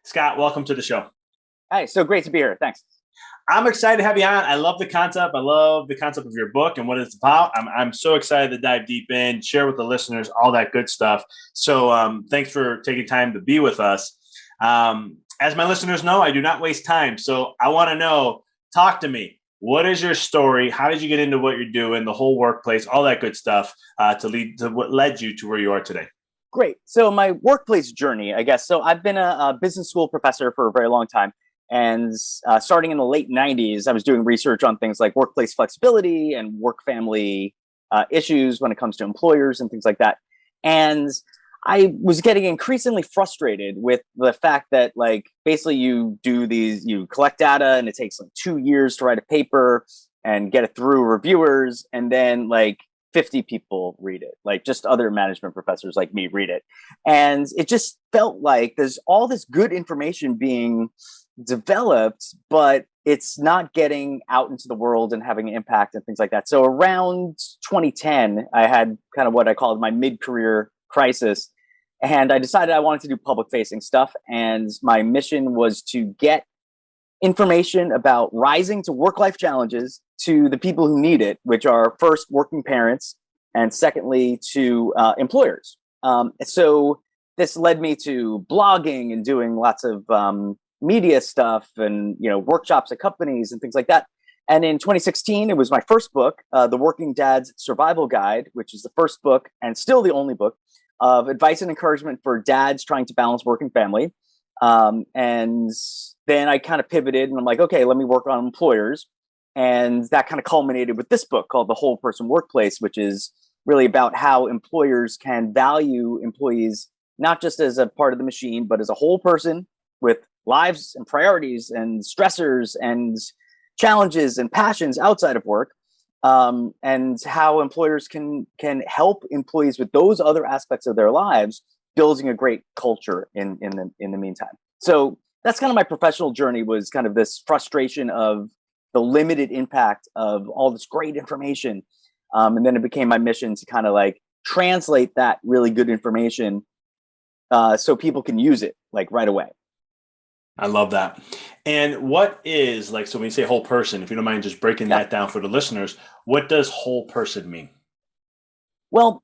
Scott, welcome to the show. Hi, so great to be here. Thanks. I'm excited to have you on. I love the concept. I love the concept of your book and what it's about. I'm so excited to dive deep in, share with the listeners all that good stuff. So thanks for taking time to be with us. As my listeners know, I do not waste time. So I want to know, talk to me. What is your story? How did you get into what you're doing, the whole workplace, all that good stuff to lead to what led you to where you are today? Great. So my workplace journey, I guess. So I've been a business school professor for a very long time. And starting in the late 90s, I was doing research on things like workplace flexibility and work-family issues when it comes to employers and things like that. And I was getting increasingly frustrated with the fact that, like, basically you collect data and it takes like 2 years to write a paper and get it through reviewers. And then like 50 people read it, like just other management professors like me read it. And it just felt like there's all this good information being developed, but it's not getting out into the world and having an impact and things like that. So around 2010, I had kind of what I called my mid-career crisis. And I decided I wanted to do public-facing stuff. And my mission was to get information about rising to work-life challenges to the people who need it, which are first working parents, and secondly to employers. So this led me to blogging and doing lots of media stuff and workshops at companies and things like that. And in 2016, it was my first book, The Working Dad's Survival Guide, which is the first book and still the only book of advice and encouragement for dads trying to balance work and family. And then I kind of pivoted and I'm like, okay, let me work on employers. And that kind of culminated with this book called The Whole Person Workplace, which is really about how employers can value employees, not just as a part of the machine, but as a whole person with lives and priorities and stressors and challenges and passions outside of work, and how employers can help employees with those other aspects of their lives, building a great culture in the meantime. So that's kind of my professional journey, was kind of this frustration of the limited impact of all this great information. And then it became my mission to kind of like translate that really good information so people can use it like right away. I love that. And what is, like, so when you say whole person, if you don't mind just breaking that down for the listeners, what does whole person mean? Well,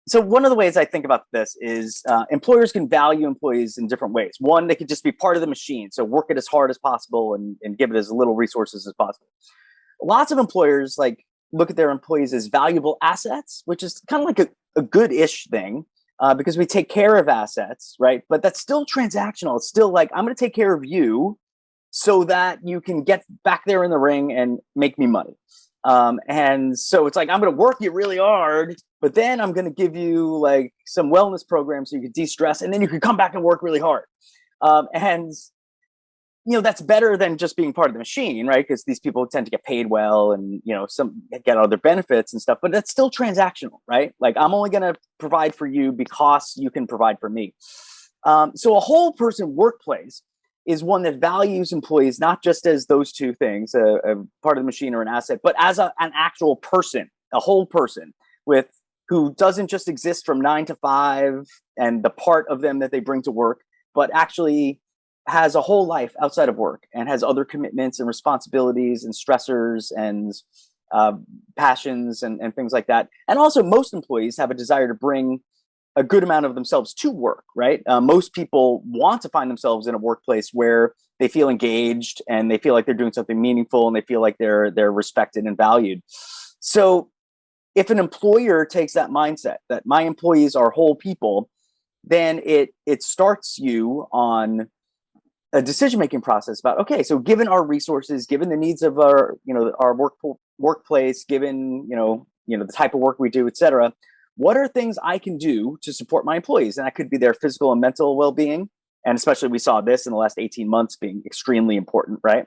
so one of the ways I think about this is employers can value employees in different ways. One, they could just be part of the machine. So work it as hard as possible and give it as little resources as possible. Lots of employers like look at their employees as valuable assets, which is kind of like a good-ish thing. Because we take care of assets, right? But that's still transactional. It's still like, I'm going to take care of you so that you can get back there in the ring and make me money. And so it's like, I'm going to work you really hard, but then I'm going to give you like some wellness programs so you can de-stress, and then you can come back and work really hard. And that's better than just being part of the machine, right? Because these people tend to get paid well and, some get other benefits and stuff, but that's still transactional, right? Like, I'm only going to provide for you because you can provide for me. So a whole person workplace is one that values employees, not just as those two things, a part of the machine or an asset, but as an actual person, a whole person who doesn't just exist from 9 to 5 and the part of them that they bring to work, but actually has a whole life outside of work and has other commitments and responsibilities and stressors and passions and things like that. And also, most employees have a desire to bring a good amount of themselves to work, right? Most people want to find themselves in a workplace where they feel engaged and they feel like they're doing something meaningful and they feel like they're respected and valued. So if an employer takes that mindset that my employees are whole people, then it starts you on a decision-making process about, okay, so given our resources, given the needs of our workplace, given, the type of work we do, et cetera, what are things I can do to support my employees? And that could be their physical and mental well-being. And especially we saw this in the last 18 months being extremely important, right?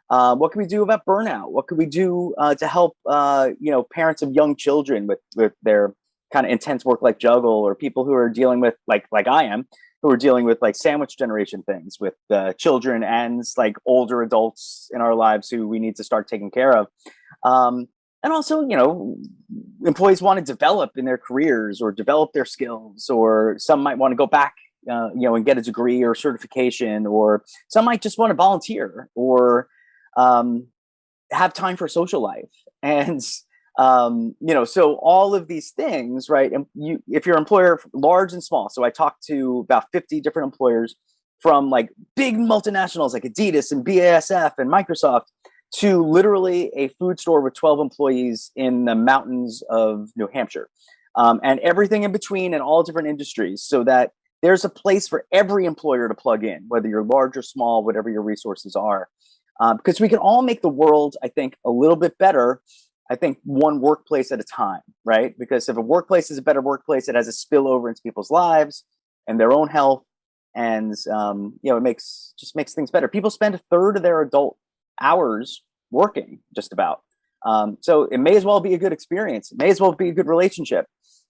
What can we do about burnout? What can we do to help, parents of young children with their kind of intense work-life juggle, or people who are dealing with, like I am, who are dealing with like sandwich generation things with children and like older adults in our lives who we need to start taking care of. And also, employees want to develop in their careers or develop their skills, or some might want to go back and get a degree or certification, or some might just want to volunteer or have time for social life. And so all of these things, right? And if your employer, large and small, so I talked to about 50 different employers, from like big multinationals like Adidas and BASF and Microsoft to literally a food store with 12 employees in the mountains of New Hampshire, and everything in between, and all different industries, so that there's a place for every employer to plug in, whether you're large or small, whatever your resources are. Because we can all make the world, I think, a little bit better. I think one workplace at a time, right? Because if a workplace is a better workplace, it has a spillover into people's lives and their own health. And, it makes things better. People spend a third of their adult hours working, just about. So it may as well be a good experience. It may as well be a good relationship.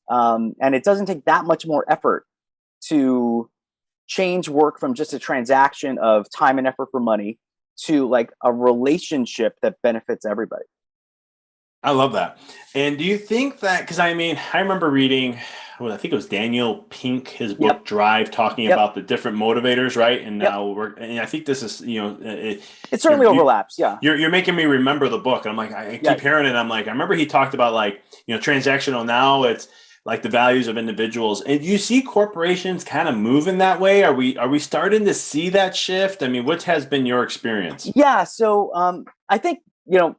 And it doesn't take that much more effort to change work from just a transaction of time and effort for money to like a relationship that benefits everybody. I love that. And do you think that, because I remember reading, I think it was Daniel Pink, his book Drive, talking about the different motivators, right? And now and I think this is, it certainly overlaps. Yeah. You're making me remember the book. I'm like, I keep hearing it. I'm like, I remember he talked about like, transactional. Now it's like the values of individuals. And do you see corporations kind of moving that way? Are we starting to see that shift? I mean, what has been your experience? Yeah. So I think,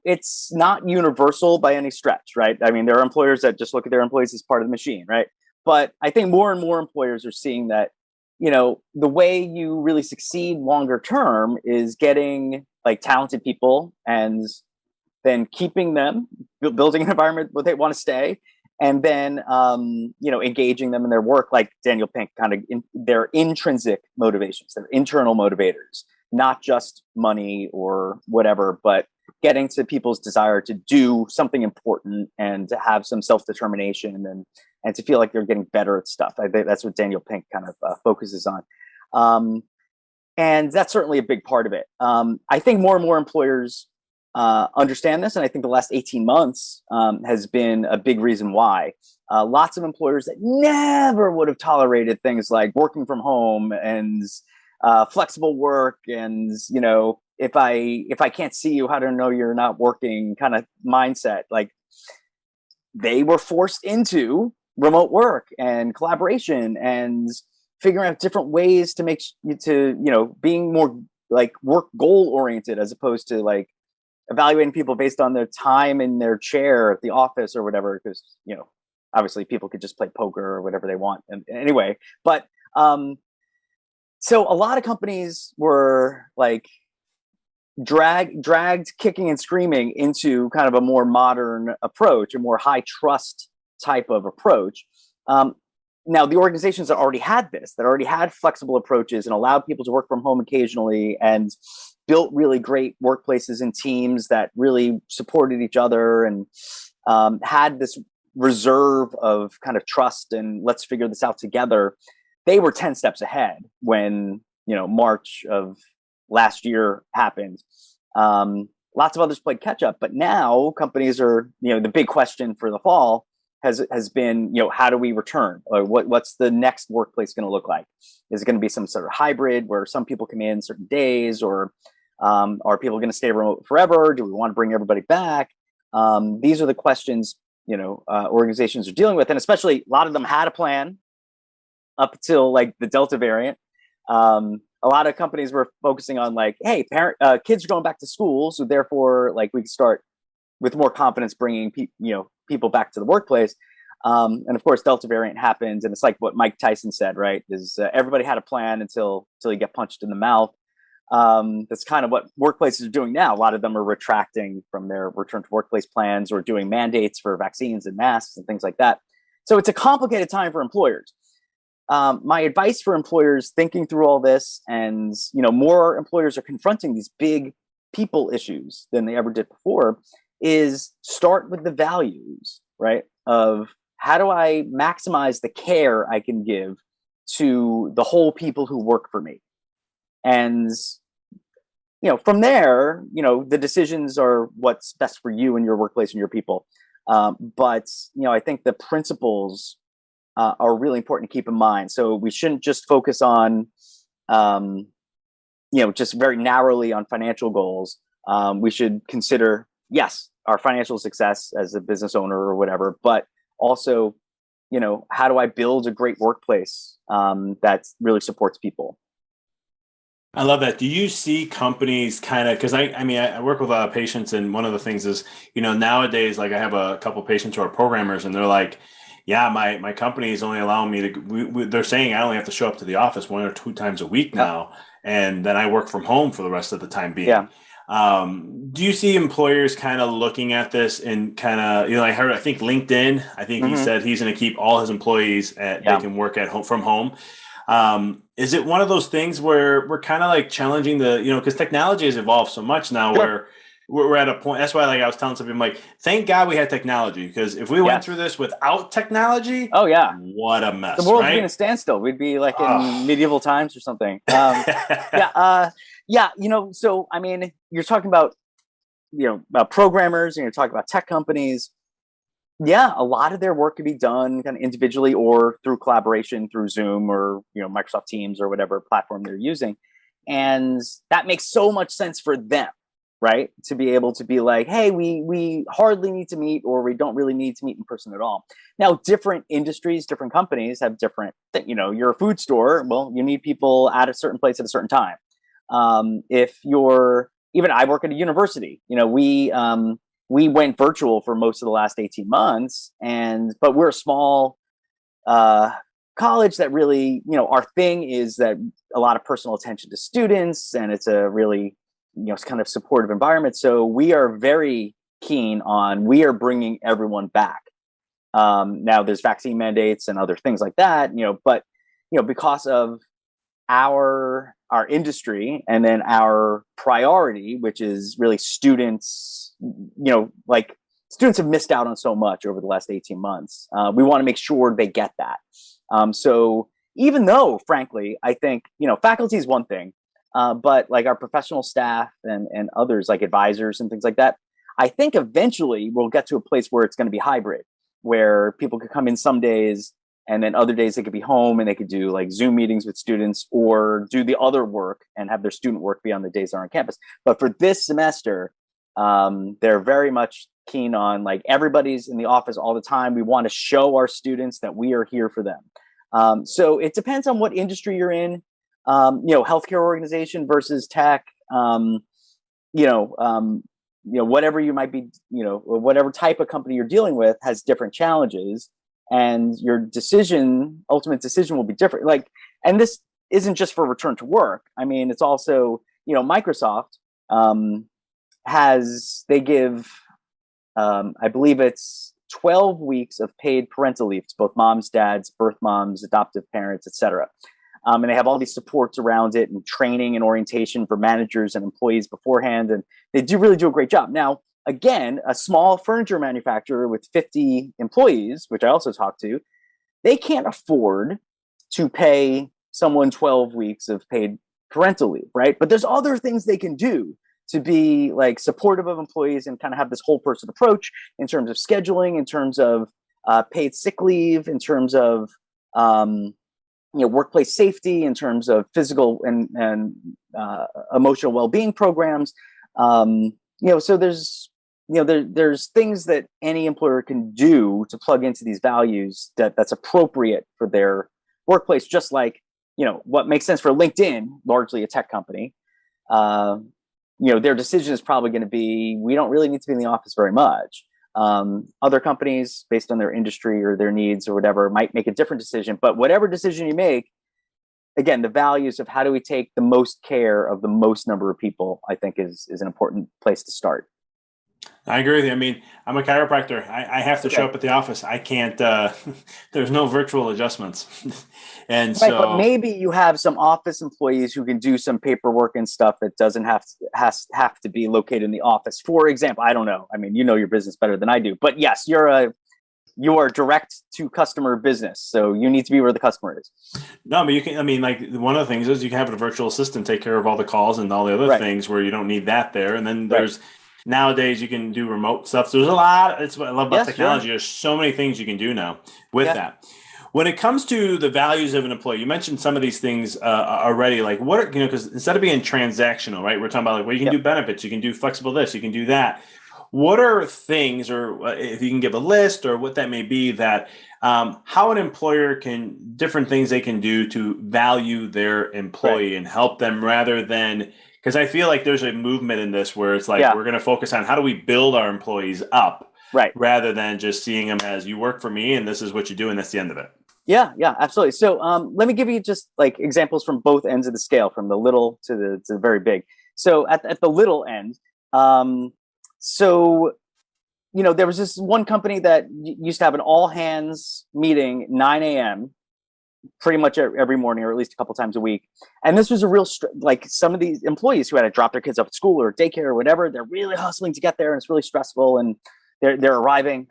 it's not universal by any stretch, right? I mean, there are employers that just look at their employees as part of the machine, right? But I think more and more employers are seeing that, the way you really succeed longer term is getting like talented people and then keeping them, building an environment where they want to stay, and then, engaging them in their work, like Daniel Pink, kind of their intrinsic motivations, their internal motivators, not just money or whatever, but getting to people's desire to do something important and to have some self-determination and to feel like they're getting better at stuff. I think that's what Daniel Pink kind of focuses on. And that's certainly a big part of it. I think more and more employers understand this. And I think the last 18 months has been a big reason why. Lots of employers that never would have tolerated things like working from home and flexible work and, if I can't see you, how do I know you're not working kind of mindset, like they were forced into remote work and collaboration and figuring out different ways to make being more like work goal oriented, as opposed to like evaluating people based on their time in their chair at the office or whatever. Because, obviously people could just play poker or whatever they want. And anyway, but so a lot of companies were like dragged kicking and screaming into kind of a more modern approach, a more high trust type of approach. Now, the organizations that already had this, that already had flexible approaches and allowed people to work from home occasionally and built really great workplaces and teams that really supported each other and had this reserve of kind of trust and let's figure this out together, they were 10 steps ahead when, March of last year happened. Lots of others played catch up, but now companies are, the big question for the fall has been, how do we return? Or what's the next workplace going to look like? Is it going to be some sort of hybrid where some people come in certain days, or are people going to stay remote forever? Do we want to bring everybody back? These are the questions, organizations are dealing with. And especially a lot of them had a plan up until like the Delta variant. A lot of companies were focusing on like, hey, kids are going back to school, so therefore, like, we can start with more confidence bringing people back to the workplace. And of course, Delta variant happened, and it's like what Mike Tyson said, right? Is everybody had a plan until you get punched in the mouth. That's kind of what workplaces are doing now. A lot of them are retracting from their return to workplace plans or doing mandates for vaccines and masks and things like that. So it's a complicated time for employers. My advice for employers thinking through all this, and more employers are confronting these big people issues than they ever did before, is start with the values, right? Of how do I maximize the care I can give to the whole people who work for me? And from there, the decisions are what's best for you and your workplace and your people. But I think the principles are really important to keep in mind. So we shouldn't just focus on, just very narrowly on financial goals. We should consider, yes, our financial success as a business owner or whatever, but also, how do I build a great workplace that really supports people? I love that. Do you see companies kind of, because I work with a lot of patients, and one of the things is, nowadays, like I have a couple of patients who are programmers, and they're like, yeah, my company is only allowing me to, they're saying I only have to show up to the office 1 or 2 times a week now, and then I work from home for the rest of the time being. Yeah. Do you see employers kind of looking at this and kind of, I think LinkedIn, I think he said he's going to keep all his employees they can work at home from home. Is it one of those things where we're kind of like challenging because technology has evolved so much now where we're at a point. That's why, like I was telling somebody, I'm like, thank God we had technology, because if we went through this without technology, what a mess. The world would be in a standstill. We'd be like in medieval times or something. So, I mean, you're talking about, about programmers, and you're talking about tech companies. Yeah, a lot of their work could be done kind of individually or through collaboration through Zoom or, Microsoft Teams or whatever platform they're using. And that makes so much sense for them, right? To be able to be like, hey, we hardly need to meet, or we don't really need to meet in person at all. Now, different industries, different companies have different, you're a food store. Well, you need people at a certain place at a certain time. If you're, even I work at a university, we went virtual for most of the last 18 months, but we're a small college that really, our thing is that a lot of personal attention to students, and it's a really, it's kind of supportive environment. So we are very keen on, we are bringing everyone back. Now there's vaccine mandates and other things like that, but, because of our industry, and then our priority, which is really students, students have missed out on so much over the last 18 months. We want to make sure they get that. So even though, frankly, I think, faculty is one thing, but like our professional staff and others, like advisors and things like that, I think eventually we'll get to a place where it's going to be hybrid, where people could come in some days, and then other days they could be home and they could do like Zoom meetings with students, or do the other work and have their student work be on the days they're on campus. But for this semester, they're very much keen on, like, everybody's in the office all the time. We want to show our students that we are here for them. So it depends on what industry you're in, healthcare organization versus tech, whatever you might be, whatever type of company you're dealing with has different challenges. And your ultimate decision will be different. Like, and this isn't just for return to work. I mean, it's also, Microsoft they give, I believe it's 12 weeks of paid parental leave to both moms, dads, birth moms, adoptive parents, etc. And they have all these supports around it, and training and orientation for managers and employees beforehand. And they really do a great job. Now, again, a small furniture manufacturer with 50 employees, which I also talked to, they can't afford to pay someone 12 weeks of paid parental leave, right? But there's other things they can do to be like supportive of employees and kind of have this whole person approach in terms of scheduling, in terms of paid sick leave, in terms of workplace safety, in terms of physical and emotional well-being programs. So there's things that any employer can do to plug into these values that's appropriate for their workplace. Just like, what makes sense for LinkedIn, largely a tech company, their decision is probably going to be, we don't really need to be in the office very much. Other companies, based on their industry or their needs or whatever, might make a different decision. But whatever decision you make, again, the values of how do we take the most care of the most number of people, I think is an important place to start. I agree with you. I mean, I'm a chiropractor. I have to show up at the office. I can't, there's no virtual adjustments. And right, but maybe you have some office employees who can do some paperwork and stuff that doesn't have to be located in the office. For example, I don't know. I mean, your business better than I do, but yes, you are direct to customer business. So you need to be where the customer is. No, but you can, one of the things is you can have a virtual assistant take care of all the calls and all the other things where you don't need that there. And then there's, nowadays you can do remote stuff. So there's a lot. It's what I love about technology. Sure. There's so many things you can do now with that. When it comes to the values of an employee, you mentioned some of these things already. Like what are, because instead of being transactional, right? We're talking about like, well, you can Yep. do benefits, you can do flexible this, you can do that. What are things, or if you can give a list or what that may be, that how an employer can, different things they can do to value their Right. employee and help them rather than, because I feel like there's a movement in this where it's like, Yeah. we're going to focus on how do we build our employees up Right. rather than just seeing them as you work for me and this is what you do and that's the end of it. Yeah, yeah, absolutely. So let me give you just like examples from both ends of the scale, from the little to the very big. So at the little end, um, so there was this one company that used to have an all hands meeting 9 a.m. pretty much every morning, or at least a couple times a week. And this was a real like some of these employees who had to drop their kids off at school or daycare or whatever, they're really hustling to get there, and it's really stressful, and they're arriving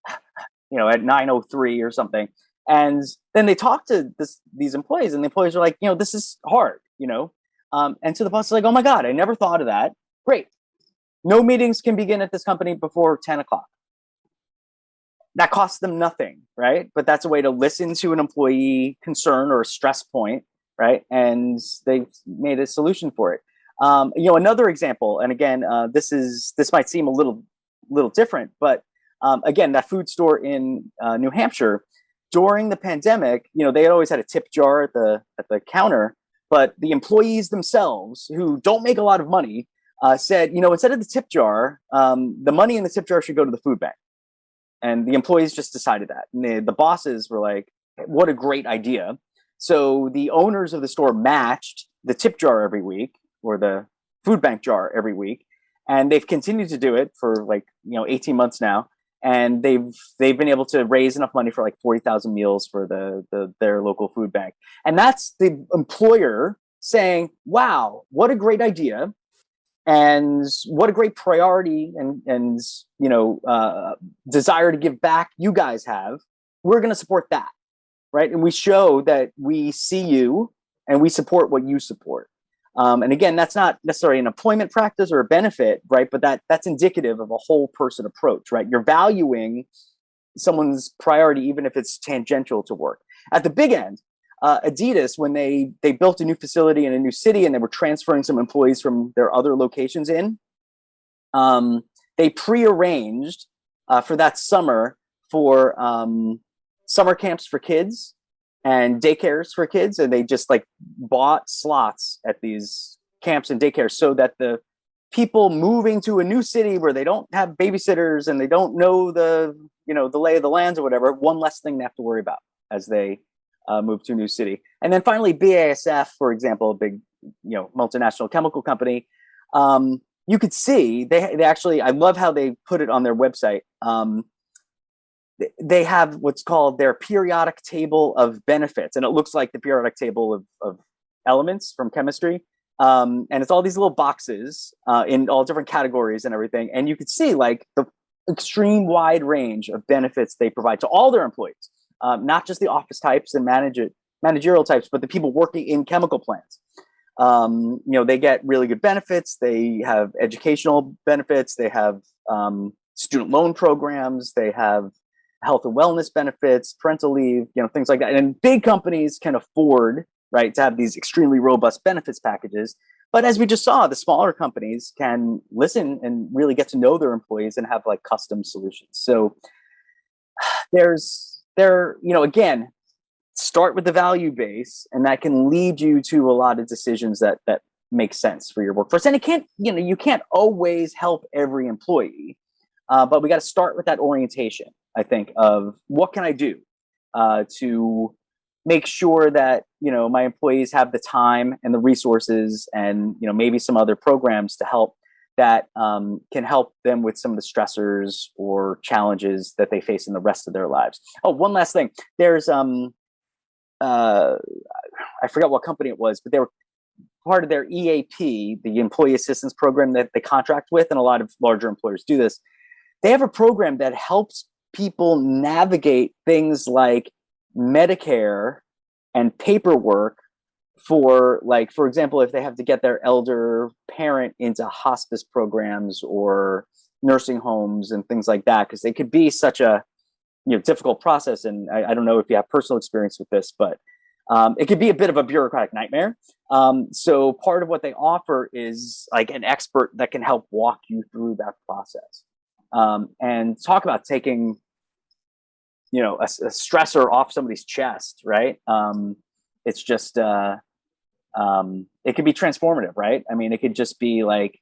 at 9:03 or something. And then they talk to these employees, and the employees are like, this is hard. And so the boss is like, oh my God, I never thought of that. Great. No meetings can begin at this company before 10 o'clock. That costs them nothing, right? But that's a way to listen to an employee concern or a stress point, right? And they've made a solution for it. Another example, and again, this might seem a little different, but again, that food store in New Hampshire, during the pandemic, they had always had a tip jar at the counter, but the employees themselves, who don't make a lot of money, said, instead of the tip jar, the money in the tip jar should go to the food bank. And the employees just decided that. And the bosses were like, what a great idea. So the owners of the store matched the tip jar every week, or the food bank jar every week. And they've continued to do it for 18 months now. And they've been able to raise enough money for like 40,000 meals for their local food bank. And that's the employer saying, wow, what a great idea. And what a great priority and desire to give back you guys have. We're going to support that, right? And we show that we see you and we support what you support. And again, that's not necessarily an employment practice or a benefit, right? But that's indicative of a whole person approach, right? You're valuing someone's priority, even if it's tangential to work. At the big end, Adidas, when they built a new facility in a new city and they were transferring some employees from their other locations in, they prearranged for that summer for summer camps for kids and daycares for kids, and they just bought slots at these camps and daycares so that the people moving to a new city where they don't have babysitters and they don't know the lay of the lands or whatever, one less thing they have to worry about as they move to a new city. And then finally, BASF, for example, a big multinational chemical company, you could see they actually, I love how they put it on their website. They have what's called their periodic table of benefits, and it looks like the periodic table of elements from chemistry. And it's all these little boxes in all different categories and everything. And you could see the extreme wide range of benefits they provide to all their employees, not just the office types and managerial types, but the people working in chemical plants. They get really good benefits. They have educational benefits. They have student loan programs. They have health and wellness benefits, parental leave, things like that. And big companies can afford, right, to have these extremely robust benefits packages. But as we just saw, the smaller companies can listen and really get to know their employees and have custom solutions. So again, start with the value base, and that can lead you to a lot of decisions that make sense for your workforce. And you can't always help every employee, but we got to start with that orientation, I think, of what can I do to make sure that my employees have the time and the resources and maybe some other programs to help that can help them with some of the stressors or challenges that they face in the rest of their lives. Oh, one last thing. There's I forgot what company it was, but they were part of their EAP, the Employee Assistance Program that they contract with, and a lot of larger employers do this. They have a program that helps people navigate things like Medicare and paperwork for example, if they have to get their elder parent into hospice programs or nursing homes and things like that, because they could be such a difficult process. And I don't know if you have personal experience with this, but it could be a bit of a bureaucratic nightmare. So part of what they offer is like an expert that can help walk you through that process, and talk about taking, a stressor off somebody's chest, right? It's just, it could be transformative, right? I mean, it could just be like,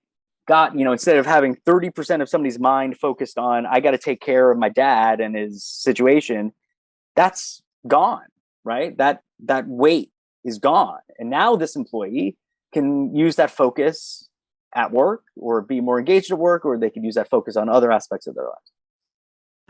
God, instead of having 30% of somebody's mind focused on, I got to take care of my dad and his situation, that's gone, right? That weight is gone. And now this employee can use that focus at work, or be more engaged at work, or they can use that focus on other aspects of their lives.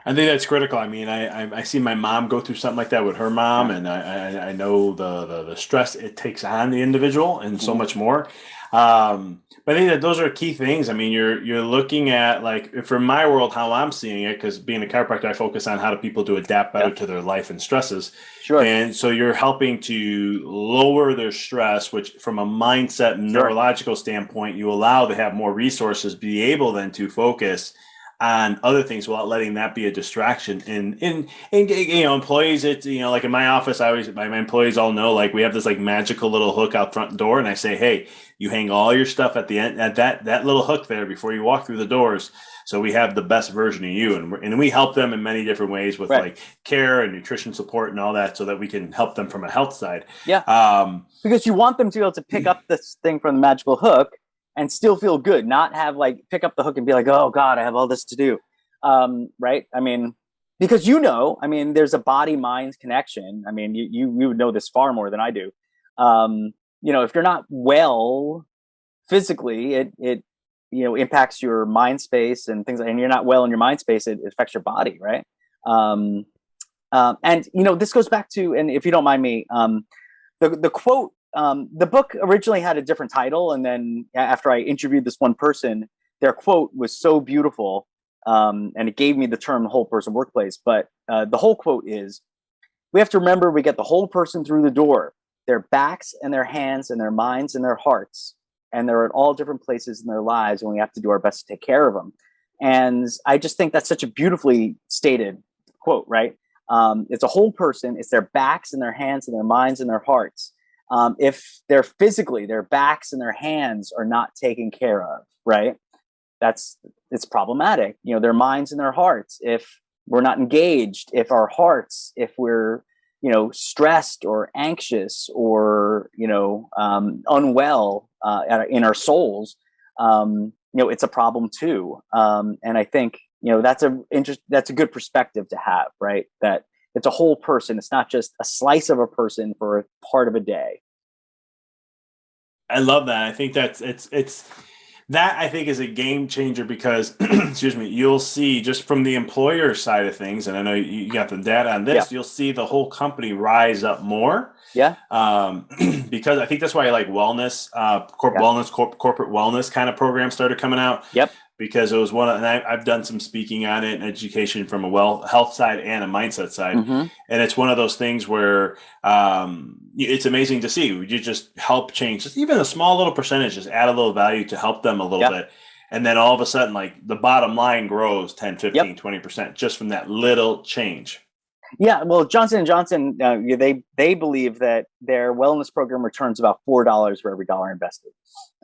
I think that's critical. I mean, I see my mom go through something like that with her mom, and I know the stress it takes on the individual and so much more. But I think that those are key things. I mean, you're looking at, like, from my world, how I'm seeing it, because being a chiropractor, I focus on how do people to adapt better to their life and stresses. Sure. And so you're helping to lower their stress, which from a mindset and neurological standpoint, you allow to have more resources, be able then to focus on other things without letting that be a distraction. And employees, it's, like in my office, my employees all know, like, we have this like magical little hook out front door, and I say, hey, you hang all your stuff at the end at that little hook there before you walk through the doors, so we have the best version of you. And we help them in many different ways with like care and nutrition support and all that, so that we can help them from a health side. Because you want them to be able to pick up this thing from the magical hook and still feel good, not have like pick up the hook and be like, oh God, I have all this to do. Right. I mean, because there's a body mind connection. I mean, you would know this far more than I do. If you're not well physically, it impacts your mind space and things, and you're not well in your mind space, it affects your body. Right. And this goes back to, and if you don't mind me, the quote, the book originally had a different title, and then after I interviewed this one person, their quote was so beautiful, and it gave me the term whole person workplace. But the whole quote is, we have to remember we get the whole person through the door, their backs and their hands and their minds and their hearts, and they're at all different places in their lives, and we have to do our best to take care of them. And I just think that's such a beautifully stated quote, right? It's a whole person. It's their backs and their hands and their minds and their hearts. If they're physically, their backs and their hands are not taken care of, right? It's problematic. Their minds and their hearts. If we're not engaged, if we're, stressed or anxious or, unwell in our souls, it's a problem too. And I think, that's a good perspective to have, right? That it's a whole person. It's not just a slice of a person for a part of a day. I love that. I think that I think is a game changer, because, excuse me, you'll see just from the employer side of things, and I know you got the data on this, you'll see the whole company rise up more. Because I think that's why I like wellness, corporate wellness kind of programs started coming out. Because it was and I've done some speaking on it and education from a health side and a mindset side. And it's one of those things where it's amazing to see. You just help change just even a small little percentage, just add a little value to help them a little bit. And then all of a sudden, like, the bottom line grows 10, 15, 20% just from that little change. Yeah, well, Johnson & Johnson, they believe that their wellness program returns about $4 for every dollar invested.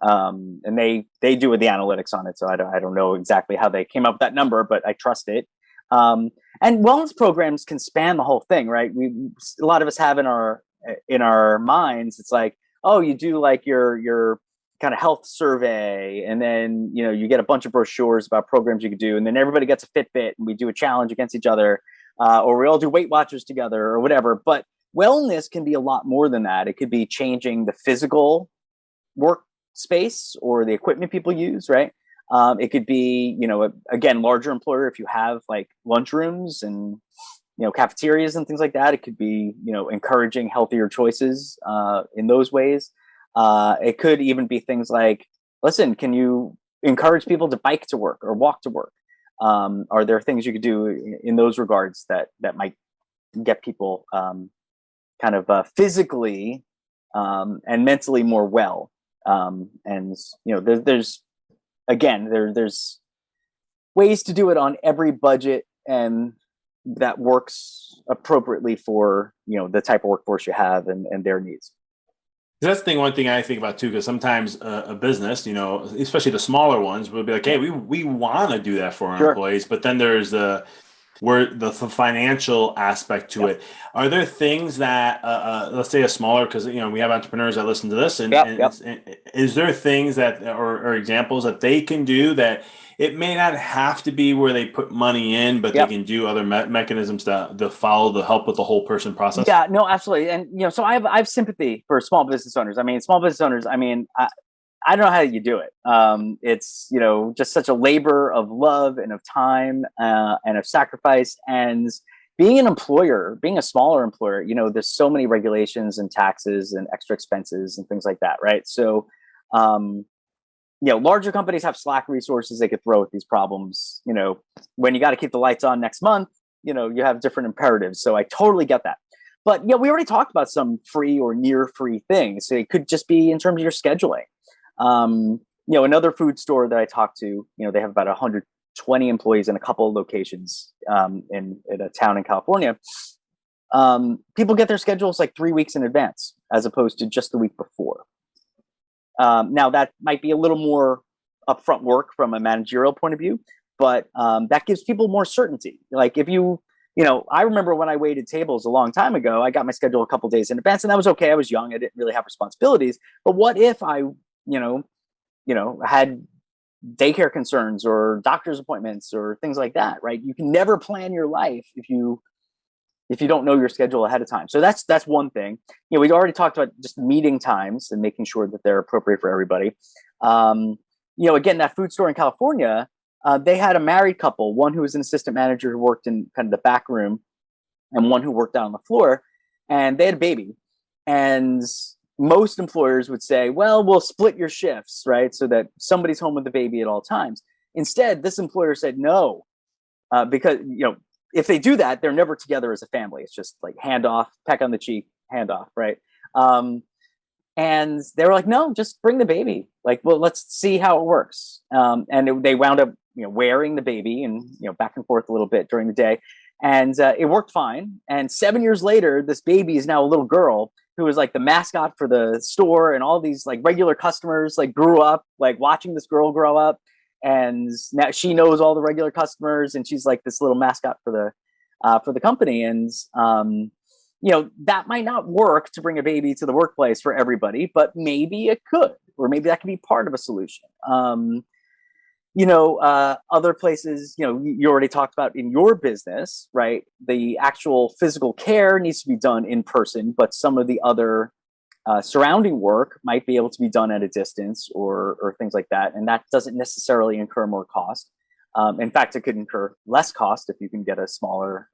And they do with the analytics on it. So I don't know exactly how they came up with that number, but I trust it. And wellness programs can span the whole thing, right? A lot of us have in our minds, it's like, oh, you do like your kind of health survey, and then you get a bunch of brochures about programs you could do, and then everybody gets a Fitbit, and we do a challenge against each other. Or we all do Weight Watchers together or whatever. But wellness can be a lot more than that. It could be changing the physical workspace or the equipment people use, right? It could be, again, larger employer, if you have like lunchrooms and, cafeterias and things like that. It could be, encouraging healthier choices in those ways. It could even be things like, listen, can you encourage people to bike to work or walk to work? Are there things you could do in those regards that might get people kind of physically and mentally more well? And there's ways to do it on every budget and that works appropriately for, the type of workforce you have and their needs. That's the thing. One thing I think about too, because sometimes a business, especially the smaller ones, will be like, "Hey, we want to do that for our Sure. employees," but then there's the financial aspect to it. Are there things that, let's say a smaller, because we have entrepreneurs that listen to this, and, Yep. is there things that or examples that they can do that it may not have to be where they put money in, but they can do other mechanisms to follow the help with the whole person process? Yeah, no, absolutely. And so I have sympathy for small business owners. I mean, small business owners, I don't know how you do it. It's, just such a labor of love and of time and of sacrifice. And being an employer, being a smaller employer, there's so many regulations and taxes and extra expenses and things like that, right? So, larger companies have slack resources they could throw at these problems. When you got to keep the lights on next month, you have different imperatives. So I totally get that. But we already talked about some free or near free things. So it could just be in terms of your scheduling. Another food store that I talked to, they have about 120 employees in a couple of locations in a town in California. People get their schedules like 3 weeks in advance, as opposed to just the week before. Now that might be a little more upfront work from a managerial point of view, but that gives people more certainty. Like if I remember when I waited tables a long time ago, I got my schedule a couple days in advance, and that was okay. I was young. I didn't really have responsibilities. But what if I had daycare concerns or doctor's appointments or things like that, right? You can never plan your life if you don't know your schedule ahead of time. So that's one thing. We already talked about just meeting times and making sure that they're appropriate for everybody. Again, that food store in California, they had a married couple, one who was an assistant manager who worked in kind of the back room, and one who worked out on the floor, and they had a baby. And most employers would say, well, we'll split your shifts, right? So that somebody's home with the baby at all times. Instead, this employer said no, because, if they do that, they're never together as a family. It's just like hand off, peck on the cheek, hand off, right? And they were like, no, just bring the baby. Like, well, let's see how it works. They wound up, wearing the baby and, back and forth a little bit during the day. And it worked fine. And 7 years later, this baby is now a little girl who was like the mascot for the store, and all these like regular customers like grew up like watching this girl grow up. And now she knows all the regular customers, and she's like this little mascot for the company. And that might not work to bring a baby to the workplace for everybody, but maybe it could, or maybe that could be part of a solution. Other places, you already talked about in your business, right? The actual physical care needs to be done in person, but some of the other surrounding work might be able to be done at a distance or things like that. And that doesn't necessarily incur more cost. In fact, it could incur less cost if you can get a smaller,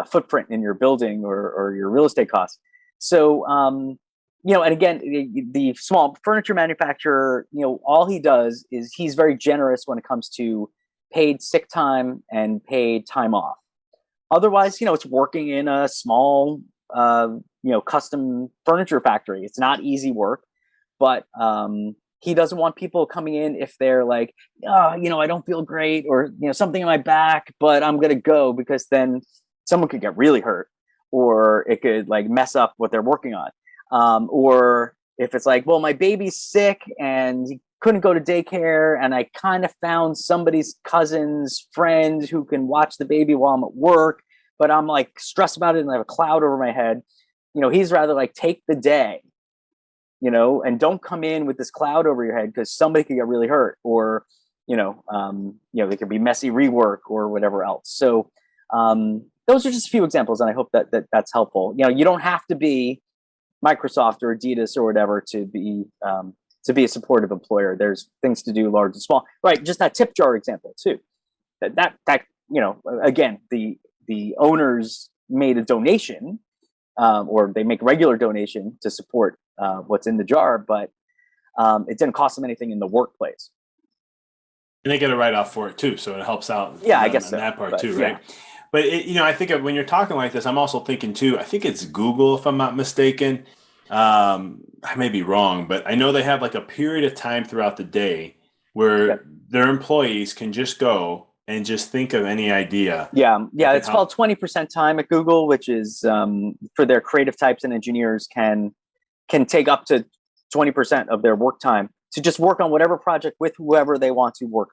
footprint in your building or your real estate costs. So, and again, the small furniture manufacturer, all he does is he's very generous when it comes to paid sick time and paid time off. Otherwise, it's working in a small, custom furniture factory. It's not easy work, but he doesn't want people coming in if they're like, I don't feel great, or, something in my back, but I'm going to go, because then someone could get really hurt, or it could like mess up what they're working on. Or if it's like, well, my baby's sick and he couldn't go to daycare, and I kind of found somebody's cousin's friend who can watch the baby while I'm at work, but I'm like stressed about it and I have a cloud over my head. He's rather like take the day, and don't come in with this cloud over your head, because somebody could get really hurt, or, there could be messy rework or whatever else. So, those are just a few examples, and I hope that's helpful. You don't have to be Microsoft or Adidas or whatever to be a supportive employer. There's things to do, large and small. Right, just that tip jar example too. That again, the owners made a donation, or they make regular donation to support what's in the jar, but it didn't cost them anything in the workplace. And they get a write-off for it too, so it helps out. Yeah, I guess so. That part too, right? Yeah. But I think when you're talking like this, I'm also thinking too, I think it's Google, if I'm not mistaken. I may be wrong, but I know they have like a period of time throughout the day where their employees can just go and just think of any idea. Yeah. It's help. called 20% time at Google, which is for their creative types, and engineers can take up to 20% of their work time to just work on whatever project with whoever they want to work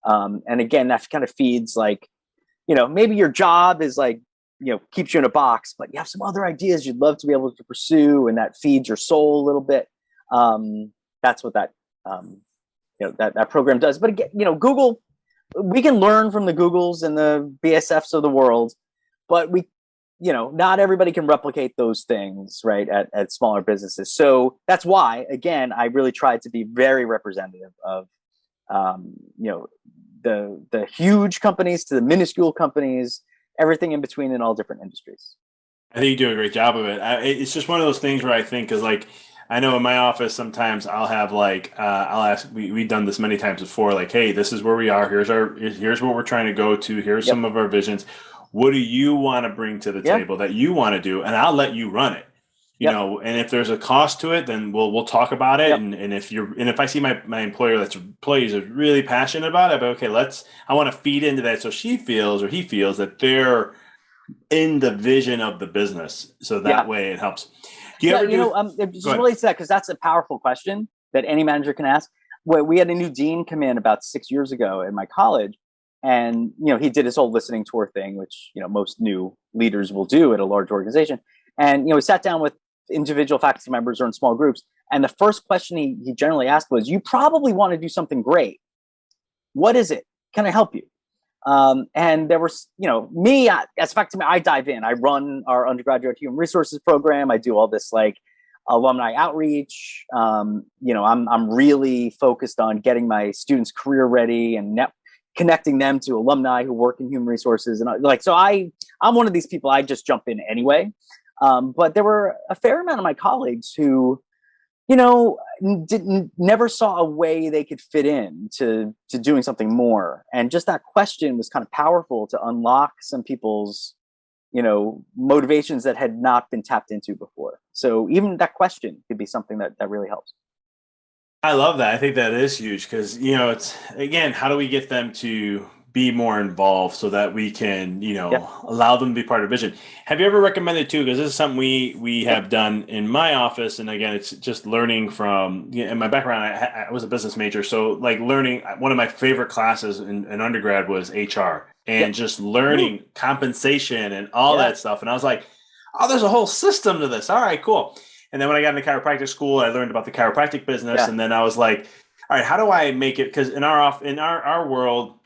on. And again, that kind of feeds like, maybe your job is like, keeps you in a box, but you have some other ideas you'd love to be able to pursue, and that feeds your soul a little bit. That's what that that program does. But again, Google, we can learn from the Googles and the BSFs of the world, but we, not everybody can replicate those things, right, at smaller businesses. So that's why, again, I really tried to be very representative of, the huge companies to the minuscule companies, everything in between in all different industries. I think you do a great job of it. It's just one of those things where I think is like, I know in my office, sometimes I'll have like, I'll ask, we've done this many times before, like, hey, this is where we are. Here's what we're trying to go to. Here's some of our visions. What do you want to bring to the table that you want to do? And I'll let you run it, and if there's a cost to it, then we'll talk about it. And if I see my employer is really passionate about it, but okay, I want to feed into that. So she feels, or he feels, that they're in the vision of the business. So that way it helps. Do you ever it just relates to that, because that's a powerful question that any manager can ask. We had a new dean come in about 6 years ago in my college, and he did his whole listening tour thing, which most new leaders will do at a large organization. And we sat down with individual faculty members or in small groups, and the first question he generally asked was, "You probably want to do something great. What is it? Can I help you?" And there was, me as a faculty member, I dive in. I run our undergraduate human resources program. I do all this like alumni outreach. I'm really focused on getting my students career ready and connecting them to alumni who work in human resources. And I'm one of these people. I just jump in anyway. But there were a fair amount of my colleagues who, never saw a way they could fit in to doing something more. And just that question was kind of powerful to unlock some people's, motivations that had not been tapped into before. So even that question could be something that really helps. I love that. I think that is huge because, it's, again, how do we get them to be more involved so that we can, allow them to be part of vision. Have you ever recommended too, because this is something we have done in my office. And again, it's just learning from, in my background, I was a business major. So like learning, one of my favorite classes in undergrad was HR and just learning compensation and all that stuff. And I was like, oh, there's a whole system to this. All right, cool. And then when I got into chiropractic school, I learned about the chiropractic business. And then I was like, all right, how do I make it? Because in our world,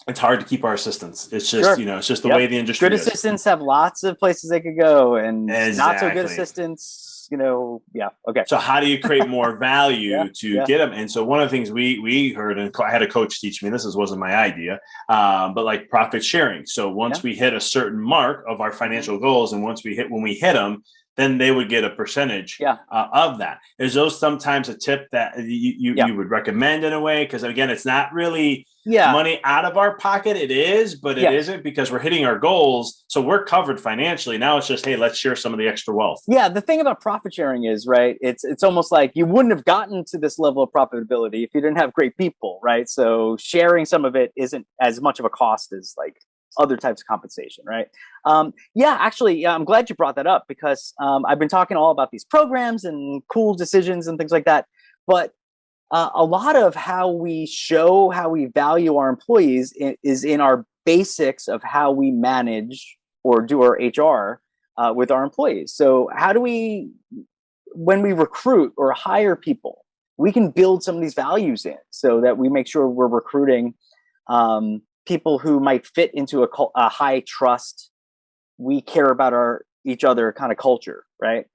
it's hard to keep our assistants. It's just, it's just the way the industry is. Good assistants have lots of places they could go, and not so good assistants, okay. So how do you create more value to get them? And so one of the things we heard, and I had a coach teach me, this wasn't my idea, but like profit sharing. So once we hit a certain mark of our financial goals, and when we hit them, then they would get a percentage of that. Is those sometimes a tip that you would recommend in a way? Because again, it's not really money out of our pocket. It is, but it isn't, because we're hitting our goals. So we're covered financially. Now it's just, hey, let's share some of the extra wealth. Yeah. The thing about profit sharing is, right, it's almost like you wouldn't have gotten to this level of profitability if you didn't have great people, right? So sharing some of it isn't as much of a cost as like other types of compensation, right? Actually, I'm glad you brought that up, because I've been talking all about these programs and cool decisions and things like that. But a lot of how we show how we value our employees is in our basics of how we manage or do our HR with our employees. So how do we, when we recruit or hire people, we can build some of these values in so that we make sure we're recruiting people who might fit into a high trust, we care about each other kind of culture, right?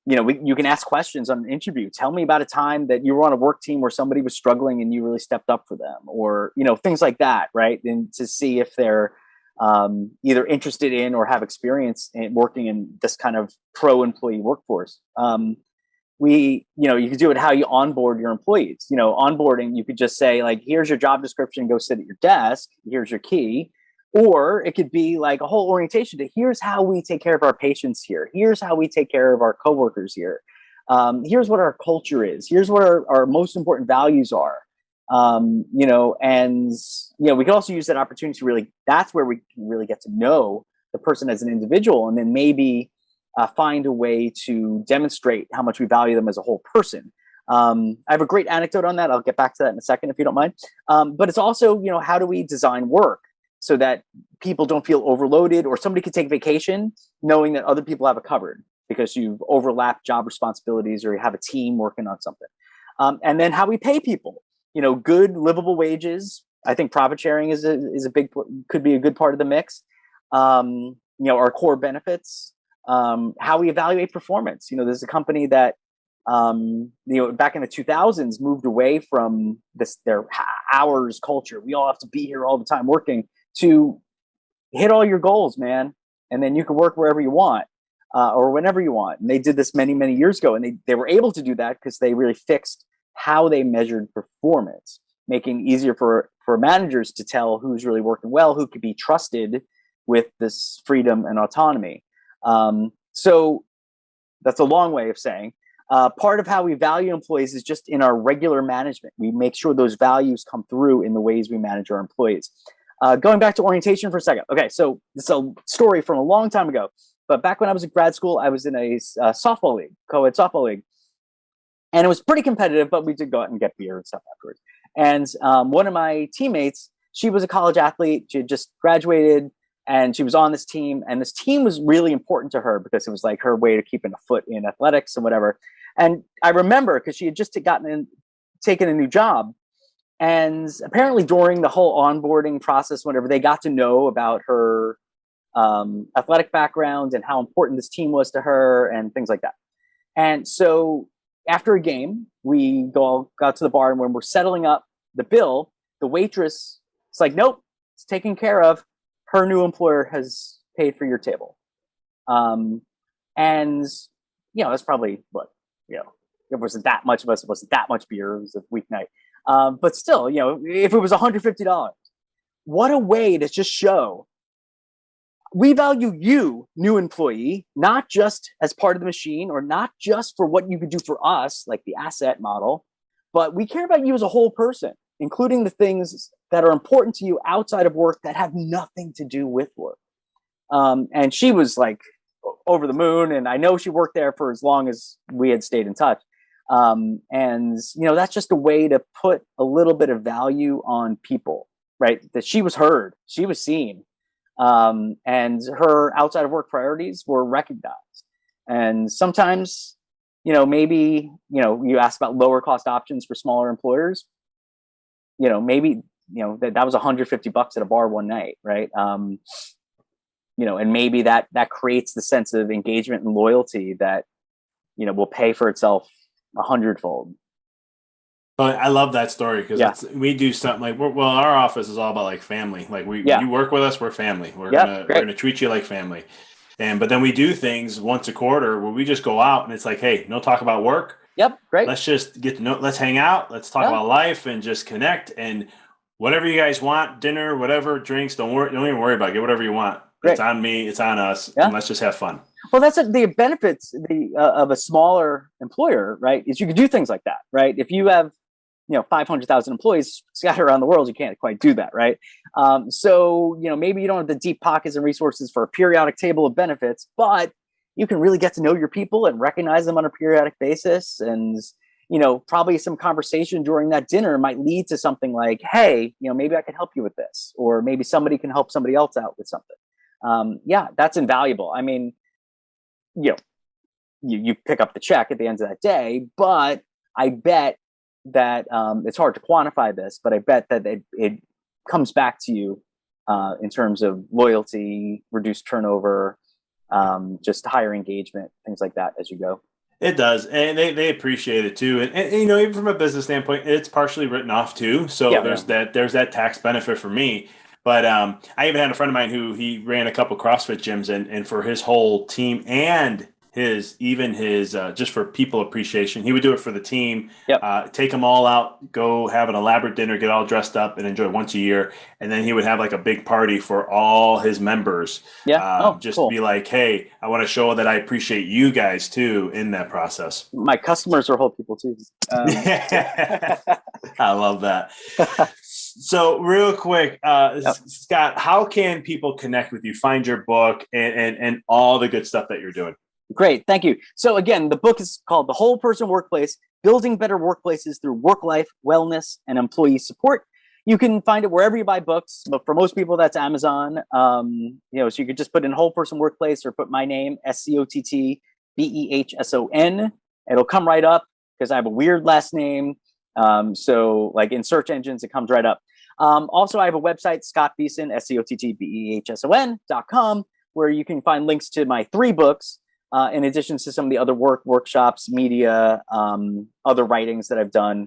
You can ask questions on an interview. Tell me about a time that you were on a work team where somebody was struggling and you really stepped up for them, or things like that, right? And to see if they're either interested in or have experience in working in this kind of pro-employee workforce. You could do it how you onboard your employees. Onboarding, you could just say like, here's your job description, go sit at your desk, here's your key. Or it could be like a whole orientation to, here's how we take care of our patients here. Here's how we take care of our coworkers here. Here's what our culture is. Here's what our most important values are. We can also use that opportunity to really, that's where we can really get to know the person as an individual, and then maybe find a way to demonstrate how much we value them as a whole person. I have a great anecdote on that. I'll get back to that in a second if you don't mind. But it's also, how do we design work so that people don't feel overloaded, or somebody could take vacation knowing that other people have it covered because you've overlapped job responsibilities or you have a team working on something. And then how we pay people, good livable wages. I think profit sharing could be a good part of the mix. Our core benefits, how we evaluate performance. There's a company that, back in the 2000s moved away from their hours culture. We all have to be here all the time working, to hit all your goals, man. And then you can work wherever you want, or whenever you want. And they did this many, many years ago. And they were able to do that because they really fixed how they measured performance, making it easier for managers to tell who's really working well, who could be trusted with this freedom and autonomy. So that's a long way of saying, part of how we value employees is just in our regular management. We make sure those values come through in the ways we manage our employees. Going back to orientation for a second. Okay, so it's a story from a long time ago. But back when I was in grad school, I was in a softball league, co-ed softball league. And it was pretty competitive, but we did go out and get beer and stuff afterwards. And one of my teammates, she was a college athlete. She had just graduated, and she was on this team. And this team was really important to her because it was like her way to keeping a foot in athletics and whatever. And I remember because she had just taken a new job. And apparently during the whole onboarding process, whatever, they got to know about her athletic background and how important this team was to her and things like that. And so after a game, we go out to the bar, and when we're settling up the bill, the waitress is like, nope, it's taken care of. Her new employer has paid for your table. And, that's probably it wasn't that much of us. It wasn't that much beer. It was a weeknight. But still, if it was $150, what a way to just show we value you, new employee, not just as part of the machine, or not just for what you could do for us, like the asset model, but we care about you as a whole person, including the things that are important to you outside of work that have nothing to do with work. And she was like over the moon, and I know she worked there for as long as we had stayed in touch. That's just a way to put a little bit of value on people, right? That she was heard, she was seen, and her outside of work priorities were recognized. And sometimes, maybe, you asked about lower cost options for smaller employers. Maybe, that was $150 at a bar one night, right? And maybe that creates the sense of engagement and loyalty that, will pay for itself 100-fold. But I love that story because we do something like, our office is all about like family. Like you work with us, we're family. We're gonna treat you like family. But then we do things once a quarter where we just go out and it's like, hey, no talk about work. Yep, great. Let's just get to know. Let's hang out. Let's talk about life and just connect. And whatever you guys want, dinner, whatever, drinks, don't even worry about it. Get whatever you want. Great. It's on me. It's on us. Yeah. And let's just have fun. Well, that's the benefits of a smaller employer, right? Is you can do things like that, right? If you have 500,000 employees scattered around the world, you can't quite do that, right? So maybe you don't have the deep pockets and resources for a periodic table of benefits, but you can really get to know your people and recognize them on a periodic basis. And probably some conversation during that dinner might lead to something like, hey, maybe I can help you with this, or maybe somebody can help somebody else out with something. That's invaluable. I mean, you pick up the check at the end of that day, but I bet that it's hard to quantify this, but I bet that it comes back to you in terms of loyalty, reduced turnover, just higher engagement, things like that as you go. It does, and they appreciate it too. And even from a business standpoint, it's partially written off too. So there's that tax benefit for me. But I even had a friend of mine who he ran a couple CrossFit gyms, and for his whole team and his just for people appreciation. He would do it for the team. Yep. Take them all out, go have an elaborate dinner, get all dressed up, and enjoy once a year. And then he would have like a big party for all his members. Yeah. Just Cool. to be like, hey, I want to show that I appreciate you guys too in that process. My customers are whole people too. I love that. So real quick, Scott, how can people connect with you, find your book, and all the good stuff that you're doing? Great. Thank you. So again, the book is called The Whole Person Workplace, Building Better Workplaces Through Work-Life, Wellness, and Employee Support. You can find it wherever you buy books, but for most people, that's Amazon. So you could just put in Whole Person Workplace or put my name, ScottBehson. It'll come right up because I have a weird last name. So like in search engines, it comes right up. Also, I have a website, Scott Behson, ScottBehson.com, where you can find links to my 3 books, in addition to some of the other workshops, media, other writings that I've done,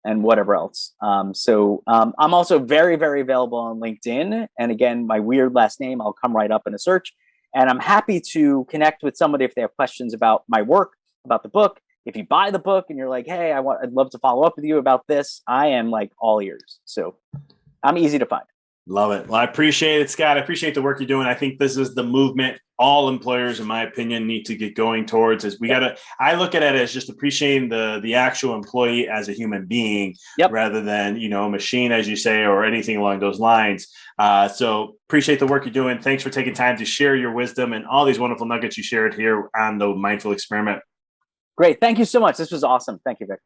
and whatever else. I'm also very, very available on LinkedIn. And again, my weird last name, I'll come right up in a search. And I'm happy to connect with somebody if they have questions about my work, about the book. If you buy the book and you're like, hey, I'd love to follow up with you about this, I am like all ears. So I'm easy to find. Love it. Well, I appreciate it, Scott. I appreciate the work you're doing. I think this is the movement all employers, in my opinion, need to get going towards. Is I look at it as just appreciating the actual employee as a human being, rather than, a machine, as you say, or anything along those lines. So appreciate the work you're doing. Thanks for taking time to share your wisdom and all these wonderful nuggets you shared here on the Mindful Experiment. Great. Thank you so much. This was awesome. Thank you, Vic.